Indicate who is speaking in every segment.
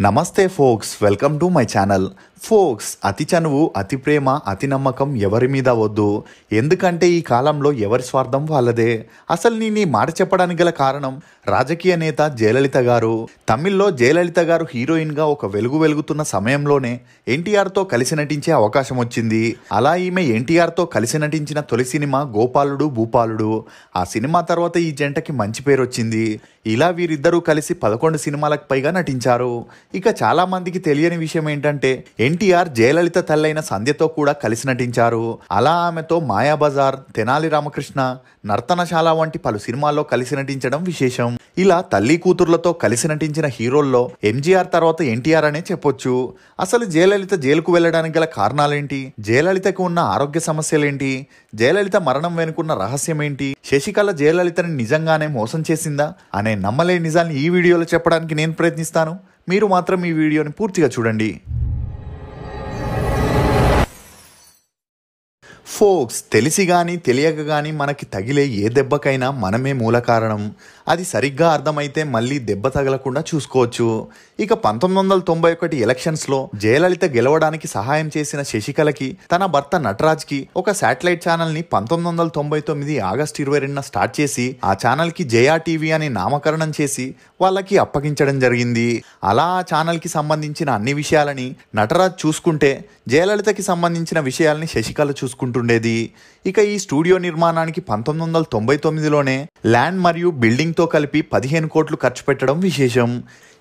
Speaker 1: నమస్తే folks, welcome to my channel. Folks, అతి చనువు, అతి ప్రేమ, అతి నమ్మకం ఎవరి మీద వద్దు. ఎందుకంటే ఈ కాలంలో ఎవరి స్వార్థం వాళ్ళదే. అసలు నేను ఈ మాట చెప్పడానికి గల కారణం రాజకీయ నేత జయలలిత గారు. తమిళ్లో జయలలిత గారు హీరోయిన్గా ఒక వెలుగుతున్న సమయంలోనే ఎన్టీఆర్తో కలిసి నటించే అవకాశం వచ్చింది. అలా ఈమె ఎన్టీఆర్తో కలిసి నటించిన తొలి సినిమా గోపాలుడు భూపాలుడు. ఆ సినిమా తర్వాత ఈ జంటకి మంచి పేరు వచ్చింది. ఇలా వీరిద్దరూ కలిసి 11 సినిమాలకు పైగా నటించారు. ఇక చాలా మందికి తెలియని విషయం ఏంటంటే ఎన్టీఆర్ జయలలిత తల్లైన సంధ్యతో కూడా కలిసి నటించారు. అలా ఆమెతో మాయాబజార్, తెనాలి రామకృష్ణ, నర్తనశాల వంటి పలు సినిమాల్లో కలిసి నటించడం విశేషం. ఇలా తల్లి కూతుర్లతో కలిసి నటించిన హీరోల్లో ఎంజీఆర్ తర్వాత ఎన్టీఆర్ అనే చెప్పొచ్చు. అసలు జయలలిత జైలుకు వెళ్ళడానికి గల కారణాలేంటి? జయలలితకు ఉన్న ఆరోగ్య సమస్యలేంటి? జయలలిత మరణం వెనుకున్న రహస్యం ఏంటి? శశికళ జయలలితని నిజంగానే మోసం చేసిందా అనే నమ్మలేని నిజాన్ని ఈ వీడియోలో చెప్పడానికి నేను ప్రయత్నిస్తాను. మీరు మాత్రం ఈ వీడియోని పూర్తిగా చూడండి. ఫోక్స్, తెలిసి కానీ తెలియక కానీ మనకి తగిలే ఏ దెబ్బకైనా మనమే మూల కారణం. అది సరిగ్గా అర్థమైతే మళ్ళీ దెబ్బ తగలకుండా చూసుకోవచ్చు. ఇక 1991 ఎలక్షన్స్లో జయలలిత గెలవడానికి సహాయం చేసిన శశికళకి తన భర్త నటరాజ్కి ఒక శాటిలైట్ ఛానల్ని 1999 ఆగస్టు 22న స్టార్ట్ చేసి ఆ ఛానల్కి జయా టీవీ అని నామకరణం చేసి వాళ్ళకి అప్పగించడం జరిగింది. అలా ఆ ఛానల్కి సంబంధించిన అన్ని విషయాలని నటరాజ్ చూసుకుంటే జయలలితకి సంబంధించిన విషయాల్ని శశికళ చూసుకుంటుండేది. ఇక ఈ స్టూడియో నిర్మాణానికి 1999లోనే ల్యాండ్ మరియు బిల్డింగ్తో కలిపి 15 కోట్లు ఖర్చు పెట్టడం విశేషం.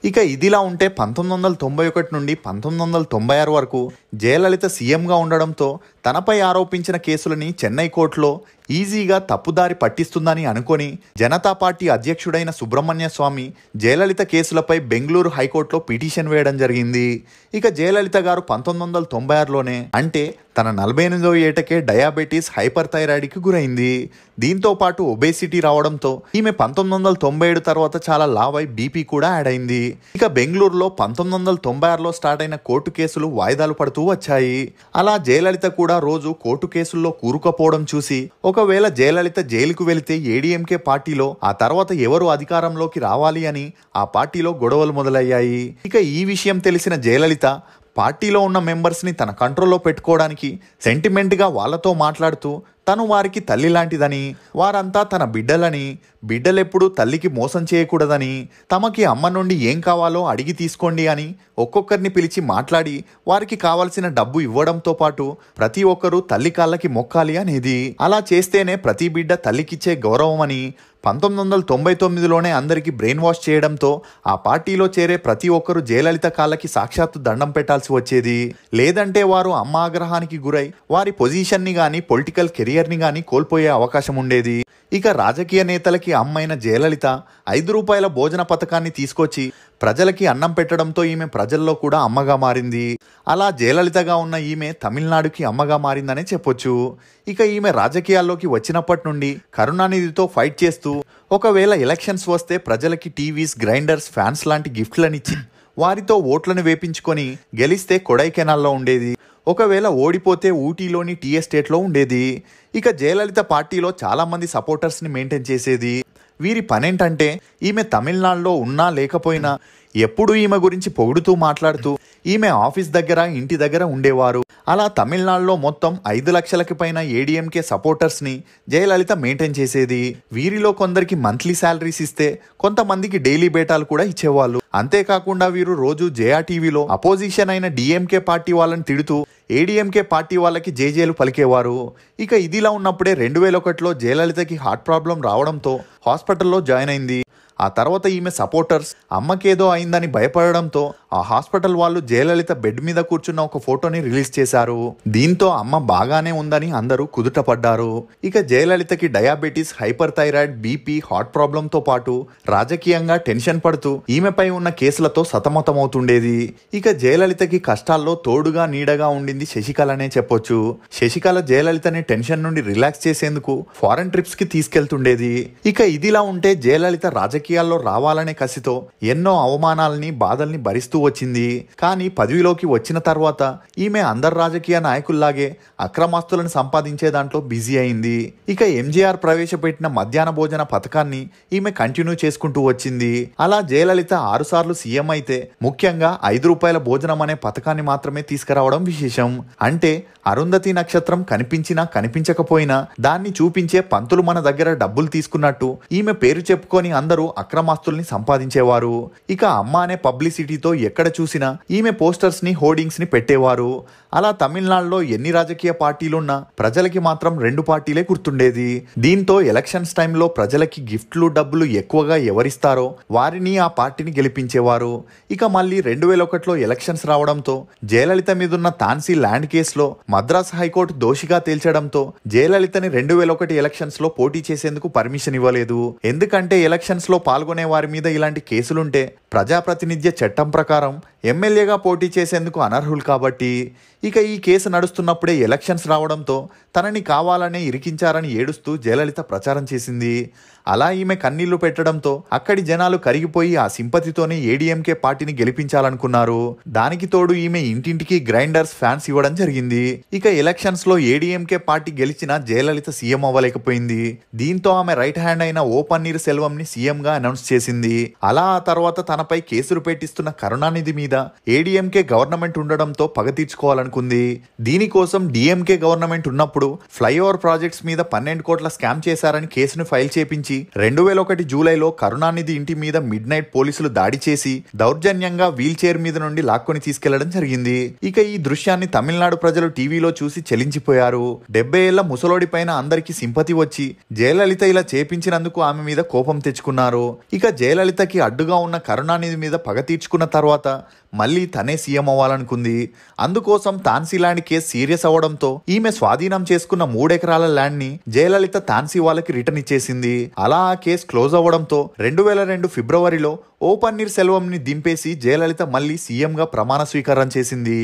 Speaker 1: ఇక ఇదిలా ఉంటే 1991 నుండి 1996 వరకు జయలలిత సీఎంగా ఉండడంతో తనపై ఆరోపించిన కేసులని చెన్నై కోర్టులో ఈజీగా తప్పుదారి పట్టిస్తుందని అనుకొని జనతా పార్టీ అధ్యక్షుడైన సుబ్రహ్మణ్య స్వామి జయలలిత కేసులపై బెంగళూరు హైకోర్టులో పిటిషన్ వేయడం జరిగింది. ఇక జయలలిత గారు 1996లోనే అంటే తన 48వ ఏటకే డయాబెటీస్, హైపర్ థైరాయిడ్కి గురైంది. దీంతో పాటు ఒబేసిటీ రావడంతో ఈమె 1997 తర్వాత చాలా లావ్ అయి బీపీ కూడా యాడ్ అయింది. ఇక బెంగళూరులో 1996లో స్టార్ట్ అయిన కోర్టు కేసులు వాయిదాలు పడుతూ వచ్చాయి. అలా జయలలిత కూడా రోజు కోర్టు కేసుల్లో కూరుకుపోవడం చూసి ఒకవేళ జయలలిత జైలుకు వెళితే ఏడీఎంకే పార్టీలో ఆ తర్వాత ఎవరు అధికారంలోకి రావాలి అని ఆ పార్టీలో గొడవలు మొదలయ్యాయి. ఇక ఈ విషయం తెలిసిన జయలలిత పార్టీలో ఉన్న మెంబర్స్ని తన కంట్రోల్లో పెట్టుకోవడానికి సెంటిమెంట్గా వాళ్ళతో మాట్లాడుతూ తను వారికి తల్లి లాంటిదని, వారంతా తన బిడ్డలని, బిడ్డలెప్పుడు తల్లికి మోసం చేయకూడదని, తమకి అమ్మ నుండి ఏం కావాలో అడిగి తీసుకోండి అని ఒక్కొక్కరిని పిలిచి మాట్లాడి వారికి కావాల్సిన డబ్బు ఇవ్వడంతో పాటు ప్రతి ఒక్కరూ తల్లి కాళ్ళకి మొక్కాలి అనేది. అలా చేస్తేనే ప్రతి బిడ్డ తల్లికిచ్చే గౌరవం అని 1999లోనే అందరికీ బ్రెయిన్ వాష్ చేయడంతో ఆ పార్టీలో చేరే ప్రతి ఒక్కరూ జయలలిత కాళ్ళకి సాక్షాత్తు దండం పెట్టాల్సి వచ్చేది. లేదంటే వారు అమ్మ ఆగ్రహానికి గురై వారి పొజిషన్ని గాని పొలిటికల్ కెరియర్ని గాని కోల్పోయే అవకాశం ఉండేది. ఇక రాజకీయ నేతలకి అమ్మైన జయలలిత 5 రూపాయల భోజన పథకాన్ని తీసుకొచ్చి ప్రజలకి అన్నం పెట్టడంతో ఈమె ప్రజల్లో కూడా అమ్మగా మారింది. అలా జయలలితగా ఉన్న ఈమె తమిళనాడుకి అమ్మగా మారిందనే చెప్పొచ్చు. ఇక ఈమె రాజకీయాల్లోకి వచ్చినప్పటి నుండి కరుణానిధితో ఫైట్ చేస్తూ ఒకవేళ ఎలక్షన్స్ వస్తే ప్రజలకి టీవీస్, గ్రైండర్స్, ఫ్యాన్స్ లాంటి గిఫ్ట్లనిచ్చి వారితో ఓట్లను వేపించుకొని గెలిస్తే కొడైకెనాల్లో ఉండేది. ఒకవేళ ఓడిపోతే ఊటీలోని టీ ఎస్టేట్లో ఉండేది. ఇక జయలలిత పార్టీలో చాలామంది సపోర్టర్స్ని మెయింటైన్ చేసేది. వీరి పనేంటంటే ఈమె తమిళనాడులో ఉన్నా లేకపోయినా ఎప్పుడు ఈమె గురించి పొగుడుతూ మాట్లాడుతూ ఈమె ఆఫీస్ దగ్గర, ఇంటి దగ్గర ఉండేవారు. అలా తమిళనాడులో మొత్తం 5 లక్షలకి పైన ఏడీఎంకే సపోర్టర్స్ని జయలలిత మెయింటైన్ చేసేది. వీరిలో కొందరికి మంత్లీ శాలరీస్ ఇస్తే కొంతమందికి డైలీ బేటాలు కూడా ఇచ్చేవాళ్ళు. అంతేకాకుండా వీరు రోజు జయా టీవీలో అపోజిషన్ అయిన డిఎంకే పార్టీ వాళ్ళని తిడుతూ ఏడీఎంకే పార్టీ వాళ్ళకి జేజేలు పలికేవారు. ఇక ఇదిలా ఉన్నప్పుడే 2001లో జయలలితకి హార్ట్ ప్రాబ్లం రావడంతో హాస్పిటల్లో జాయిన్ అయింది. ఆ తర్వాత ఈమె సపోర్టర్స్ అమ్మకేదో అయిందని భయపడడంతో ఆ హాస్పిటల్ వాళ్ళు జయలలిత బెడ్ మీద కూర్చున్న ఒక ఫోటోని రిలీజ్ చేశారు. దీంతో అమ్మ బాగానే ఉందని అందరూ కుదుటపడ్డారు. ఇక జయలలితకి diabetes, hyperthyroid, BP, heart ప్రాబ్లంతో పాటు రాజకీయంగా టెన్షన్ పడుతూ ఈమెపై ఉన్న కేసులతో సతమతమవుతుండేది. ఇక జయలలితకి కష్టాల్లో తోడుగా నీడగా ఉండింది శశికళనే చెప్పొచ్చు. శశికళ జయలలితని టెన్షన్ నుండి రిలాక్స్ చేసేందుకు ఫారెన్ ట్రిప్స్ కి తీసుకెళ్తుండేది. ఇక ఇదిలా ఉంటే జయలలిత రాజకీయాల్లో రావాలనే కసితో ఎన్నో అవమానాలని, బాధల్ని భరిస్తూ చేస్తూ వచ్చింది. కానీ పదవిలోకి వచ్చిన తర్వాత ఈమె అందరు రాజకీయ నాయకుల్లాగే అక్రమాస్తులను సంపాదించే దాంట్లో బిజీ అయింది. ఇక ఎంజీఆర్ ప్రవేశపెట్టిన మధ్యాహ్న భోజన పథకాన్ని ఈమె కంటిన్యూ చేసుకుంటూ వచ్చింది. అలా జయలలిత 6 సార్లు సీఎం అయితే ముఖ్యంగా ₹5 భోజనం అనే పథకాన్ని మాత్రమే తీసుకురావడం విశేషం. అంటే అరుంధతి నక్షత్రం కనిపించినా కనిపించకపోయినా దాన్ని చూపించే పంతులు మన దగ్గర డబ్బులు తీసుకున్నట్టు ఈమె పేరు చెప్పుకొని అందరూ అక్రమాస్తుల్ని సంపాదించేవారు. ఇక అమ్మ అనే పబ్లిసిటీతో ఎక్కడ చూసినా ఈమె పోస్టర్స్ ని హోర్డింగ్స్ ని పెట్టేవారు. అలా తమిళనాడులో ఎన్ని రాజకీయ పార్టీలున్నా ప్రజలకి మాత్రం 2 పార్టీలే గుర్తుండేది. దీంతో ఎలక్షన్స్ టైంలో ప్రజలకి గిఫ్ట్లు డబ్బులు ఎక్కువగా ఎవరిస్తారో వారిని ఆ పార్టీని గెలిపించేవారు. ఇక మళ్ళీ 2001లో ఎలక్షన్స్ రావడంతో జయలలిత మీదున్న తాన్సీ ల్యాండ్ కేసులో మద్రాస్ హైకోర్టు దోషిగా తేల్చడంతో జయలలితని 2001 ఎలక్షన్స్ లో పోటీ చేసేందుకు పర్మిషన్ ఇవ్వలేదు. ఎందుకంటే ఎలక్షన్స్ లో పాల్గొనే వారి మీద ఇలాంటి కేసులుంటే ప్రజాప్రతినిధ్య చట్టం ప్రకారం ఎమ్మెల్యేగా పోటీ చేసేందుకు అనర్హులు కాబట్టి. ఇక ఈ కేసు నడుస్తున్నప్పుడే ఎలక్షన్స్ రావడంతో తనని కావాలనే ఇరికించారని ఏడుస్తూ జయలలిత ప్రచారం చేసింది. అలా ఈమె కన్నీళ్లు పెట్టడంతో అక్కడి జనాలు కరిగిపోయి ఆ సింపతితోనే ఏడీఎంకే పార్టీని గెలిపించాలనుకున్నారు. దానికి తోడు ఈమె ఇంటింటికి గ్రైండర్స్ ఫ్యాన్స్ ఇవ్వడం జరిగింది. ఇక ఎలక్షన్స్ లో ఏడీఎంకే పార్టీ గెలిచినా జయలలిత సీఎం అవ్వలేకపోయింది. దీంతో ఆమె రైట్ హ్యాండ్ అయిన ఓ పన్నీర్ సెల్వం ని సీఎం గా అనౌన్స్ చేసింది. అలా ఆ తర్వాత తనపై కేసులు పెట్టిస్తున్న కరుణానిధి మీద ఏడీఎంకే గవర్నమెంట్ ఉండడంతో పగ తీర్చుకోవాలనుకుంది. దీనికోసం డిఎంకే గవర్నమెంట్ ఉన్నప్పుడు ఫ్లైఓవర్ ప్రాజెక్ట్స్ మీద 12 కోట్ల స్కామ్ చేశారని కేసును ఫైల్ చేపించి 2001 జూలైలో కరుణానిధి ఇంటి మీద మిడ్ నైట్ పోలీసులు దాడి చేసి దౌర్జన్యంగా వీల్ చైర్ మీద నుండి లాక్కొని తీసుకెళ్లడం జరిగింది. ఇక ఈ దృశ్యాన్ని తమిళనాడు ప్రజలు టీవీలో చూసి చలించిపోయారు. 70 ఏళ్ల ముసలోడి పైన అందరికి సింపతి వచ్చి జయలలిత ఇలా చేపించినందుకు ఆమె మీద కోపం తెచ్చుకున్నారు. ఇక జయలలితకి అడ్డుగా ఉన్న కరుణానిధి మీద పగ తీర్చుకున్న తర్వాత మళ్ళీ తనే సీఎం అవ్వాలనుకుంది. అందుకోసం తాన్సీ ల్యాండ్ కేసు సీరియస్ అవడంతో ఈమె స్వాధీనం చేసుకున్న 3 ఎకరాల ల్యాండ్ ని జయలలిత తాన్సీ వాళ్ళకి రిటర్న్ ఇచ్చేసింది. అలా ఆ కేసు క్లోజ్ అవ్వడంతో 2002 ఫిబ్రవరిలో ఓ పన్నీర్ సెల్వం ని దింపేసి జయలలిత మళ్ళీ సీఎం గా ప్రమాణ స్వీకారం చేసింది.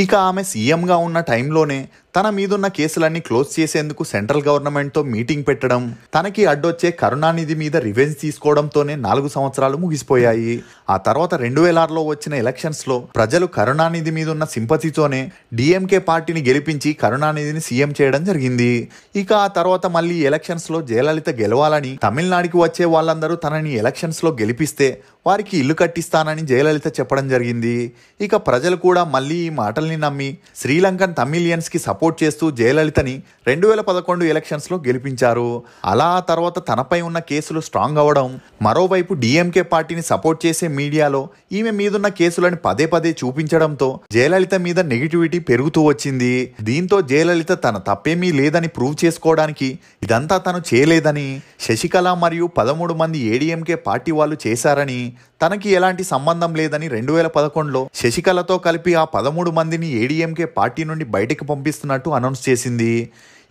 Speaker 1: ఇక ఆమె సీఎం గా ఉన్న టైంలోనే తన మీదున్న కేసులన్నీ క్లోజ్ చేసేందుకు సెంట్రల్ గవర్నమెంట్ తో మీటింగ్ పెట్టడం, తనకి అడ్డొచ్చే కరుణానిధి మీద రివెంజ్ తీసుకోవడంతోనే 4 సంవత్సరాలు ముగిసిపోయాయి. ఆ తర్వాత 2006లో వచ్చిన ఎలక్షన్స్ లో ప్రజలు కరుణానిధి మీద ఉన్న సింపతితోనే డిఎంకే పార్టీని గెలిపించి కరుణానిధిని సీఎం చేయడం జరిగింది. ఇక ఆ తర్వాత మళ్ళీ ఎలక్షన్స్ లో జయలలిత గెలవాలని తమిళనాడుకి వచ్చే వాళ్ళందరూ తనని ఎలక్షన్స్ లో గెలిపిస్తే వారికి ఇల్లు కట్టిస్తానని జయలలిత చెప్పడం జరిగింది. ఇక ప్రజలు కూడా మళ్ళీ ఈ మాటల్ని నమ్మి శ్రీలంకన్ తమిళియన్స్ కి సపోర్ట్ చేస్తూ జయలలితని 2011 ఎలక్షన్స్ లో గెలిపించారు. అలా ఆ తర్వాత తనపై ఉన్న కేసులు స్ట్రాంగ్ అవడం, మరోవైపు డిఎంకే పార్టీని సపోర్ట్ చేసే మీడియాలో ఈమె మీదున్న కేసులను పదే పదే చూపించడంతో జయలలిత మీద నెగిటివిటీ పెరుగుతూ వచ్చింది. దీంతో జయలలిత తన తప్పేమీ లేదని ప్రూవ్ చేసుకోవడానికి ఇదంతా తను చేయలేదని, శశికళ మరియు 13 మంది ఏడీఎంకే పార్టీ వాళ్ళు చేశారని, తనకి ఎలాంటి సంబంధం లేదని 2011లో శశికళతో కలిపి ఆ 13 మందిని ఏడీఎంకే పార్టీ నుండి బయటకు పంపిస్తున్నట్టు అనౌన్స్ చేసింది.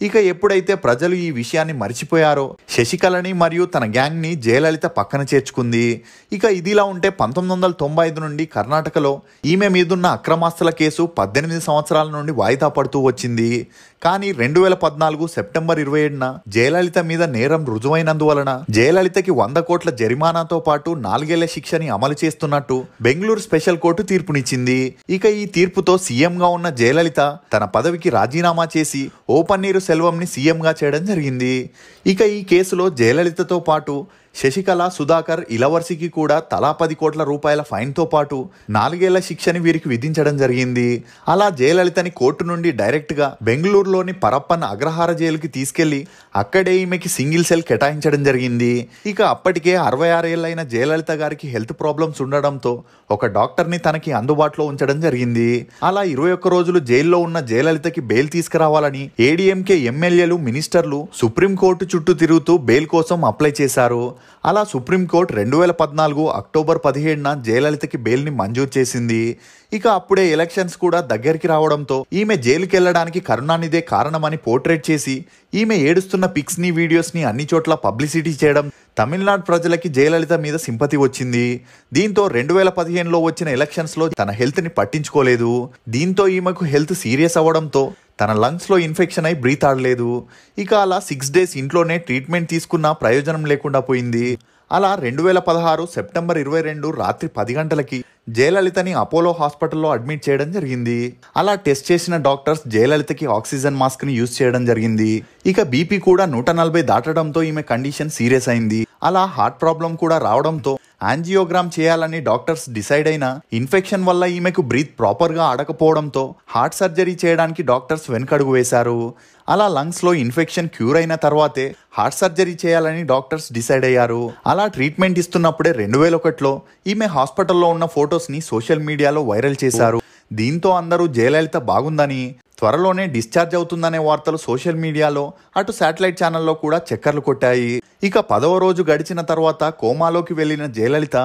Speaker 1: ఇక ఎప్పుడైతే ప్రజలు ఈ విషయాన్ని మర్చిపోయారో శశికళని మరియు తన గ్యాంగ్ ని జయలలిత పక్కన చేర్చుకుంది. ఇక ఇదిలా ఉంటే 1995 నుండి కర్ణాటకలో ఈమె మీదున్న అక్రమాస్తుల కేసు 18 సంవత్సరాల నుండి వాయిదా పడుతూ వచ్చింది. కానీ 2014 సెప్టెంబర్ 27న జయలలిత మీద నేరం రుజువైనందువలన జయలలితకి 100 కోట్ల జరిమానాతో పాటు 4 ఏళ్ల శిక్షని అమలు చేస్తున్నట్టు బెంగళూరు స్పెషల్ కోర్టు తీర్పునిచ్చింది. ఇక ఈ తీర్పుతో సీఎం గా ఉన్న జయలలిత తన పదవికి రాజీనామా చేసి ఓ పన్నీరు సెల్వం ని సీఎం గా చేయడం జరిగింది. ఇక ఈ కేసులో జయలలితతో పాటు శశికళ, సుధాకర్, ఇలవర్సికి కూడా తలా 10 కోట్ల రూపాయల ఫైన్ తో పాటు 4 ఏళ్ల శిక్షని వీరికి విధించడం జరిగింది. అలా జయలలితని కోర్టు నుండి డైరెక్ట్ గా బెంగళూరులోని పరప్పన్ అగ్రహార జైలుకి తీసుకెళ్లి అక్కడే ఈమెకి సింగిల్ సెల్ కేటాయించడం జరిగింది. ఇక అప్పటికే 66 ఏళ్లైన జయలలిత గారికి హెల్త్ ప్రాబ్లమ్స్ ఉండడంతో ఒక డాక్టర్ ని తనకి అందుబాటులో ఉంచడం జరిగింది. అలా 21 రోజులు జైల్లో ఉన్న జయలలితకి బెయిల్ తీసుకురావాలని ఏడీఎంకే ఎమ్మెల్యేలు, మినిస్టర్లు సుప్రీంకోర్టు చుట్టూ తిరుగుతూ బెయిల్ కోసం అప్లై చేశారు. అలా సుప్రీంకోర్టు 2014 అక్టోబర్ 17న జయలలితకి బెయిల్ ని మంజూరు చేసింది. ఇక అప్పుడే ఎలక్షన్స్ కూడా దగ్గరికి రావడంతో ఈమె జైలుకి వెళ్లడానికి కరుణానిధే కారణమని పోర్ట్రేట్ చేసి ఈమె ఏడుస్తున్న పిక్స్ ని, వీడియోస్ ని అన్ని చోట్ల పబ్లిసిటీ చేయడం తమిళనాడు ప్రజలకి జయలలిత మీద సింపతి వచ్చింది. దీంతో 2015లో వచ్చిన ఎలక్షన్స్ లో తన హెల్త్ ని పట్టించుకోలేదు. దీంతో ఈమెకు హెల్త్ సీరియస్ అవ్వడంతో తన లంగ్స్ లో ఇన్ఫెక్షన్ అయి బ్రీత్ ఆడలేదు. ఇక అలా 6 డేస్ ఇంట్లోనే ట్రీట్మెంట్ తీసుకున్నా ప్రయోజనం లేకుండా పోయింది. అలా 2016 సెప్టెంబర్ 22 రాత్రి 10 గంటలకి జయలలితని అపోలో హాస్పిటల్లో అడ్మిట్ చేయడం జరిగింది. అలా టెస్ట్ చేసిన డాక్టర్స్ జయలలితకి ఆక్సిజన్ మాస్క్ ని యూజ్ చేయడం జరిగింది. ఇక బీపీ కూడా 140 దాటడంతో ఈమె కండిషన్ సీరియస్ అయింది. అలా హార్ట్ ప్రాబ్లం కూడా రావడంతో యాంజియోగ్రామ్ చేయాలని డాక్టర్స్ డిసైడ్ అయిన ఇన్ఫెక్షన్ వల్ల ఈమెకు బ్రీత్ ప్రాపర్ గా ఆడకపోవడంతో హార్ట్ సర్జరీ చేయడానికి డాక్టర్స్ వెనకడుగు వేశారు. అలా లంగ్స్ లో ఇన్ఫెక్షన్ క్యూర్ అయిన తర్వాతే హార్ట్ సర్జరీ చేయాలని డాక్టర్స్ డిసైడ్ అయ్యారు. అలా ట్రీట్మెంట్ ఇస్తున్నప్పుడే 2001లో ఈమె హాస్పిటల్లో ఉన్న ఫొటోస్ ని సోషల్ మీడియాలో వైరల్ చేశారు. దీంతో అందరూ జయలలిత బాగుందని, త్వరలోనే డిశ్చార్జ్ అవుతుందనే వార్తలు సోషల్ మీడియాలో అటు శాటిలైట్ ఛానల్లో కూడా చక్కర్లు కొట్టాయి. ఇక 10వ రోజు గడిచిన తర్వాత కోమాలోకి వెళ్లిన జయలలిత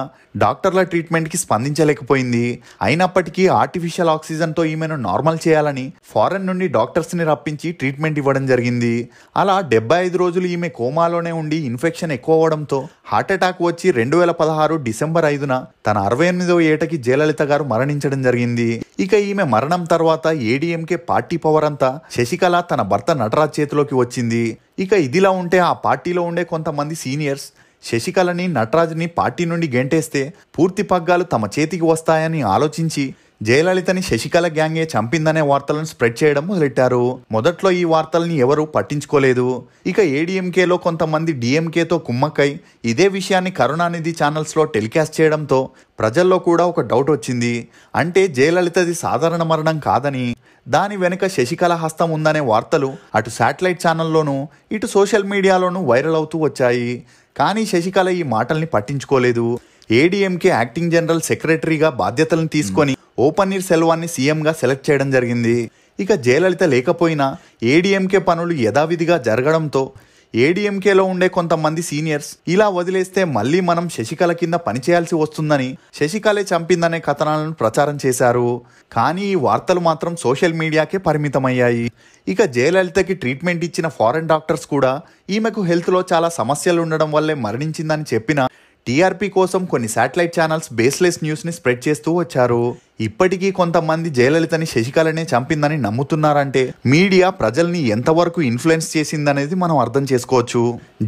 Speaker 1: డాక్టర్ల ట్రీట్మెంట్ కి స్పందించలేకపోయింది. అయినప్పటికీ ఆర్టిఫిషియల్ ఆక్సిజన్ తో ఈమెను నార్మల్ చేయాలని ఫారెన్ నుండి డాక్టర్స్ ని రప్పించి ట్రీట్మెంట్ ఇవ్వడం జరిగింది. అలా 75 రోజులు ఈమె కోమాలోనే ఉండి ఇన్ఫెక్షన్ ఎక్కువ అవడంతో హార్ట్ అటాక్ వచ్చి 2016 డిసెంబర్ 5న తన 68వ ఏటకి జయలలిత గారు మరణించడం జరిగింది. ఇక ఈమె మరణం తర్వాత ఏడీఎంకే పార్టీ పవర్ అంతా శశికళ తన భర్త నటరాజ్ చేతిలోకి వచ్చింది. ఇక ఇదిలా ఉంటే ఆ పార్టీలో ఉండే కొంతమంది సీనియర్స్ శశికళని నటరాజ్ని పార్టీ నుండి గెంటేస్తే పూర్తి పగ్గాలు తమ చేతికి వస్తాయని ఆలోచించి జయలలితని శశికళ గ్యాంగే చంపిందనే వార్తలను స్ప్రెడ్ చేయడం మొదలెట్టారు. మొదట్లో ఈ వార్తల్ని ఎవరూ పట్టించుకోలేదు. ఇక ఏడీఎంకేలో కొంతమంది డిఎంకేతో కుమ్మక్కై ఇదే విషయాన్ని కరుణానిధి ఛానల్స్లో టెలికాస్ట్ చేయడంతో ప్రజల్లో కూడా ఒక డౌట్ వచ్చింది. అంటే జయలలితది సాధారణ మరణం కాదని, దాని వెనుక శశికళ హస్తం ఉందనే వార్తలు అటు శాటిలైట్ ఛానల్లోనూ ఇటు సోషల్ మీడియాలోనూ వైరల్ అవుతూ వచ్చాయి. కానీ శశికళ ఈ మాటల్ని పట్టించుకోలేదు. ఏడీఎంకే యాక్టింగ్ జనరల్ సెక్రటరీగా బాధ్యతలను తీసుకొని ఓ పన్నీర్ సెల్వాన్ని సీఎంగా సెలెక్ట్ చేయడం జరిగింది. ఇక జయలలిత లేకపోయినా ఏడీఎంకే పనులు యథావిధిగా జరగడంతో ఏడీఎంకేలో ఉండే కొంతమంది సీనియర్స్ ఇలా వదిలేస్తే మళ్ళీ మనం శశికళ కింద పనిచేయాల్సి వస్తుందని శశికళే చంపిందనే కథనాలను ప్రచారం చేశారు. కానీ ఈ వార్తలు మాత్రం సోషల్ మీడియాకే పరిమితమయ్యాయి. ఇక జయలలితకి ట్రీట్మెంట్ ఇచ్చిన ఫారెన్ డాక్టర్స్ కూడా ఈమెకు హెల్త్లో చాలా సమస్యలు ఉండడం వల్లే మరణించిందని చెప్పిన టీఆర్పీ కోసం కొన్ని శాటిలైట్ ఛానల్స్ బేస్లెస్ న్యూస్ ని స్ప్రెడ్ చేస్తూ వచ్చారు. ఇప్పటికీ కొంతమంది జయలలితని శశికళనే చంపిందని నమ్ముతున్నారంటే మీడియా ప్రజల్ని ఎంతవరకు ఇన్ఫ్లుయెన్స్ చేసిందనేది మనం అర్థం చేసుకోవచ్చు.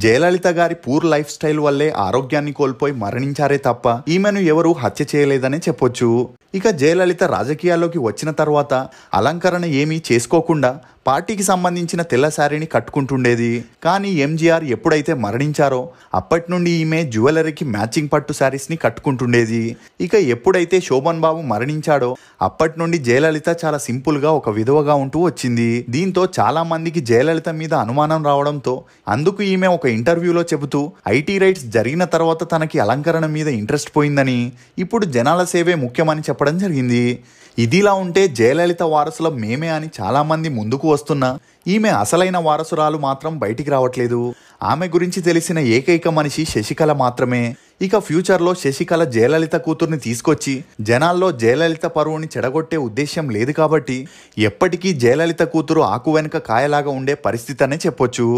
Speaker 1: జయలలిత గారి పూర్ లైఫ్ స్టైల్ వల్లే ఆరోగ్యాన్ని కోల్పోయి మరణించారే తప్ప ఈమెను ఎవరూ హత్య చేయలేదనే చెప్పొచ్చు. ఇక జయలలిత రాజకీయాల్లోకి వచ్చిన తర్వాత అలంకరణ ఏమీ చేసుకోకుండా పార్టీకి సంబంధించిన తెల్ల శారీని కట్టుకుంటుండేది. కానీ ఎంజీఆర్ ఎప్పుడైతే మరణించారో అప్పటి నుండి ఈమె జ్యువెలరీకి మ్యాచింగ్ పట్టు శారీస్ ని కట్టుకుంటుండేది. ఇక ఎప్పుడైతే శోభన్ బాబు మరణించాడో అప్పటి నుండి జయలలిత చాలా సింపుల్ గా ఒక విధవగా ఉంటూ వచ్చింది. దీంతో చాలా మందికి జయలలిత మీద అనుమానం రావడంతో అందుకు ఈమె ఒక ఇంటర్వ్యూలో చెబుతూ ఐటీ రైట్స్ జరిగిన తర్వాత తనకి అలంకరణ మీద ఇంట్రెస్ట్ పోయిందని, ఇప్పుడు జనాల సేవే ముఖ్యమని చెప్పడం జరిగింది. ఇదిలా ఉంటే జయలలిత వారసుల మేమే అని చాలా మంది ముందుకు వస్తున్నా ఈమె అసలైన వారసురాలు మాత్రం బయటికి రావట్లేదు. ఆమె గురించి తెలిసిన ఏకైక మనిషి శశికళ మాత్రమే. ఇక ఫ్యూచర్లో శశికళ జయలలిత కూతుర్ని తీసుకొచ్చి జనాల్లో జయలలిత పరువుని చెడగొట్టే ఉద్దేశం లేదు కాబట్టి ఎప్పటికీ జయలలిత కూతురు ఆకు వెనుక కాయలాగా ఉండే పరిస్థితి అనే చెప్పొచ్చు.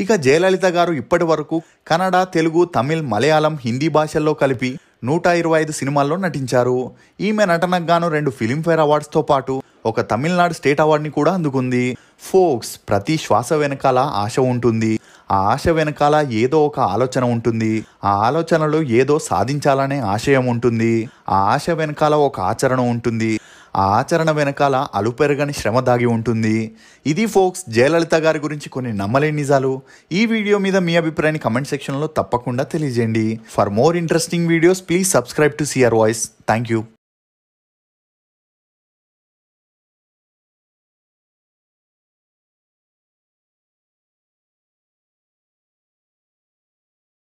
Speaker 1: ఇక జయలలిత గారు ఇప్పటి వరకు కన్నడ, తెలుగు, తమిళ్, మలయాళం, హిందీ భాషల్లో కలిపి 125 సినిమాల్లో నటించారు. ఈమె నటనకు గాను 2 ఫిలింఫేర్ అవార్డ్స్తో పాటు ఒక తమిళనాడు స్టేట్ అవార్డుని కూడా అందుకుంది. ఫోక్స్, ప్రతి శ్వాస వెనకాల ఆశ ఉంటుంది. ఆ ఆశ వెనకాల ఏదో ఒక ఆలోచన ఉంటుంది. ఆ ఆలోచనలో ఏదో సాధించాలనే ఆశయం ఉంటుంది. ఆ ఆశ వెనకాల ఒక ఆచరణ ఉంటుంది. ఆ ఆచరణ వెనకాల అలుపెరగని శ్రమ దాగి ఉంటుంది. ఇది ఫోక్స్ జయలలిత గారి గురించి కొన్ని నమ్మలేని నిజాలు. ఈ వీడియో మీద మీ అభిప్రాయాన్ని కమెంట్ సెక్షన్లో తప్పకుండా తెలియజేయండి. For more interesting videos please subscribe to CR voice. Thank you.